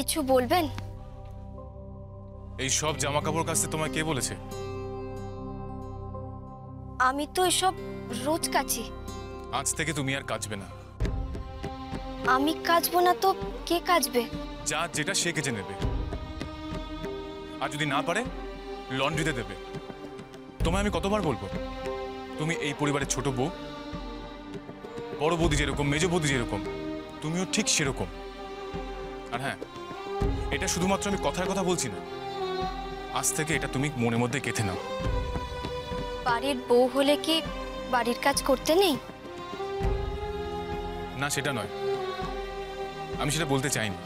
কিছু বলবেন? এই সব জামা কাপড় কাচতে তোমায় কে বলেছে? আমি তো এসব রোজ কাচি। আজ থেকে তুমি আর কাচবে না। আমি কাচবো না তো কে কাচবে? যা যেটা সে কেচে নেবে, আর যদি না পারে লন্ড্রিতে দেবে। তোমায় আমি কতবার বলবো, তুমি এই পরিবারের ছোট বউ। বড় বৌদি যেরকম, মেজ বৌদি যেরকম, তুমিও ঠিক সেরকম। আর হ্যাঁ, এটা শুধুমাত্র আমি কথার কথা বলছি না, আজ থেকে এটা তুমি মনের মধ্যে গেঁথে নাও। বাড়ির বউ হলে কি বাড়ির কাজ করতে নেই? না, সেটা নয়, আমি সেটা বলতে চাইনি।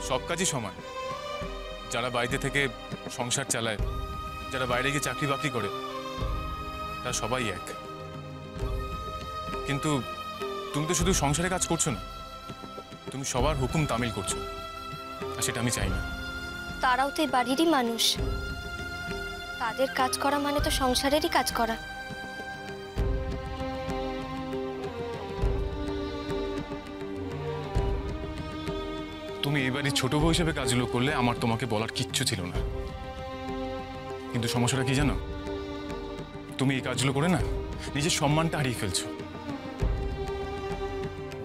সব কাজই সমান। যারা বাড়িতে থেকে সংসার চালায়, যারা বাইরে গিয়ে চাকরি বাকরি করে, তারা সবাই এক। কিন্তু তুমি তো শুধু সংসারে কাজ করছো না, তুমি সবার হুকুম তামিল করছো, আর সেটা আমি চাই না। তারাও তো এই বাড়িরই মানুষ, তাদের কাজ করা মানে তো সংসারেরই কাজ করা। তুমি এই বাড়ির ছোট বউ হিসেবে কাজগুলো করলে আমার তোমাকে বলার কিচ্ছু ছিল না। কিন্তু সমস্যাটা কি জানো? তুমি এই কাজগুলো করে না নিজের সম্মানটা হারিয়ে ফেলছো।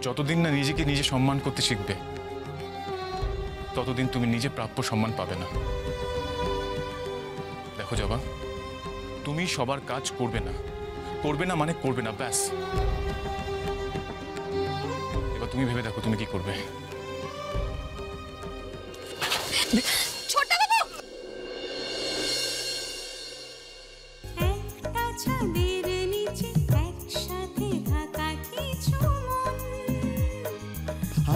যতদিন না নিজেকে নিজে সম্মান করতে শিখবে, ততদিন তুমি নিজে প্রাপ্য সম্মান পাবে না। দেখো জবা, তুমি সবার কাজ করবে না, করবে না মানে করবে না, ব্যাস। এবার তুমি ভেবে দেখো তুমি কি করবে।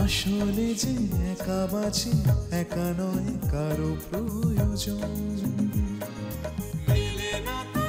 আসলে যে একা বাঁচি, একা নয় কারো প্রয়োজন। মিলে না তো